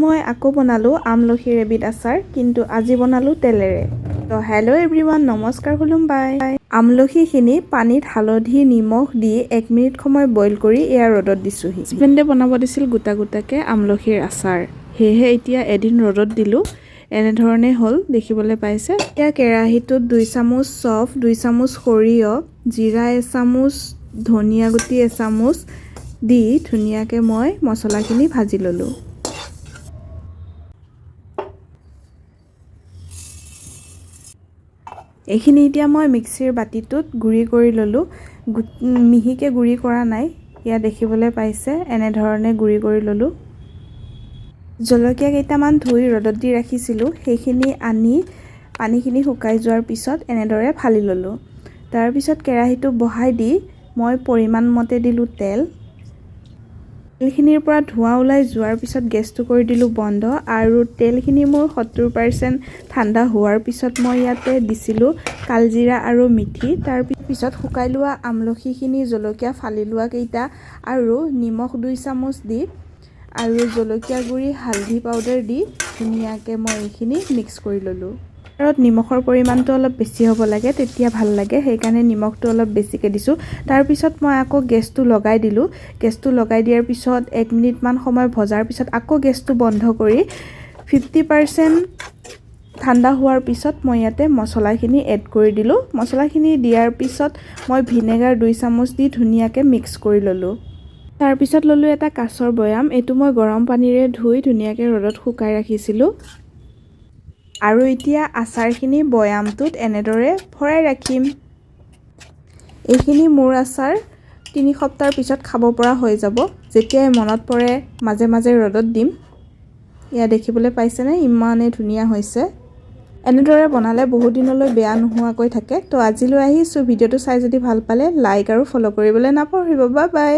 মই আকৌ বনালোঁ আমলখিৰ এবিধ আচাৰ, কিন্তু আজি বনালোঁ তেলেৰে। তো হেল্ল' এভৰিৱান, নমস্কাৰ, খুলুমবাই। আমলখিখিনি পানীত হালধি নিমখ দি 1 মিনিট সময় বইল কৰি এয়া ৰ'দত দিছোঁহি। হাজবেণ্ডে বনাব দিছিল গোটা গোটাকৈ আমলখিৰ আচাৰ, সেয়েহে এতিয়া এদিন ৰ'দত দিলোঁ। এনেধৰণে হ'ল, দেখিবলৈ পাইছে। এতিয়া কেৰাহীটোত 2 চামুচ চফ, 2 চামুচ সৰিয়হ, জিৰা এচামুচ, ধনিয়া গুটি এচামুচ দি ধুনীয়াকৈ মই মছলাখিনি ভাজি ল'লোঁ। এইখিনি এতিয়া মই মিক্সিৰ বাতিটোত গুড়ি কৰি ল'লোঁ। মিহিকৈ গুড়ি কৰা নাই, ইয়াত দেখিবলৈ পাইছে, এনেধৰণে গুড়ি কৰি ল'লোঁ। জলকীয়া কেইটামান ধুই ৰ'দত দি ৰাখিছিলোঁ, সেইখিনি আনি পানীখিনি শুকাই যোৱাৰ পিছত এনেদৰে ফালি ল'লোঁ। তাৰপিছত কেৰাহীটো বহাই দি মই পৰিমাণ মতে দিলোঁ তেল। তেলখিনিৰ পৰা ধোঁৱা ওলাই যোৱাৰ পিছত গেছটো কৰি দিলোঁ বন্ধ, আৰু তেলখিনি মোৰ 70% ঠাণ্ডা হোৱাৰ পিছত মই ইয়াতে দিছিলোঁ কালজিৰা আৰু মিঠি। তাৰপিছত শুকাই লোৱা আমলখিখিনি, জলকীয়া ফালি লোৱা কেইটা আৰু নিমখ 2 চামুচ দি আৰু জলকীয়া গুড়ি, হালধি পাউডাৰ দি ধুনীয়াকৈ মই এইখিনি মিক্স কৰি ল'লোঁ। আৰু নিমখৰ পৰিমাণটো অলপ বেছি হ'ব লাগে, তেতিয়া ভাল লাগে, সেইকাৰণে নিমখটো অলপ বেছিকৈ দিছোঁ। তাৰপিছত মই আকৌ গেছটো লগাই দিলোঁ। গেছটো লগাই দিয়াৰ পিছত 1 মিনিটমান সময় ভজাৰ পিছত আকৌ গেছটো বন্ধ কৰি 50% ঠাণ্ডা হোৱাৰ পিছত মই ইয়াতে মছলাখিনি এড কৰি দিলোঁ। মছলাখিনি দিয়াৰ পিছত মই ভিনেগাৰ 2 চামুচ দি ধুনীয়াকৈ মিক্স কৰি ল'লোঁ। তাৰপিছত ল'লোঁ এটা কাঁচৰ বৈয়াম, এইটো মই গৰম পানীৰে ধুই ধুনীয়াকৈ ৰ'দত শুকাই ৰাখিছিলোঁ। আৰু এতিয়া আচাৰখিনি বৈয়ামটোত এনেদৰে ভৰাই ৰাখিম। এইখিনি মোৰ আচাৰ 3 সপ্তাহৰ পিছত খাব পৰা হৈ যাব। যেতিয়াই মনত পৰে মাজে মাজে ৰ'দত দিম। এয়া দেখিবলৈ পাইছেনে, ইমানেই ধুনীয়া হৈছে। এনেদৰে বনালে বহুত দিনলৈ বেয়া নোহোৱাকৈ থাকে। তো আজিলৈ আহিছোঁ। ভিডিঅ'টো চাই যদি ভাল পালে লাইক আৰু ফ'ল' কৰিবলৈ নাপাহৰিব। Bye bye.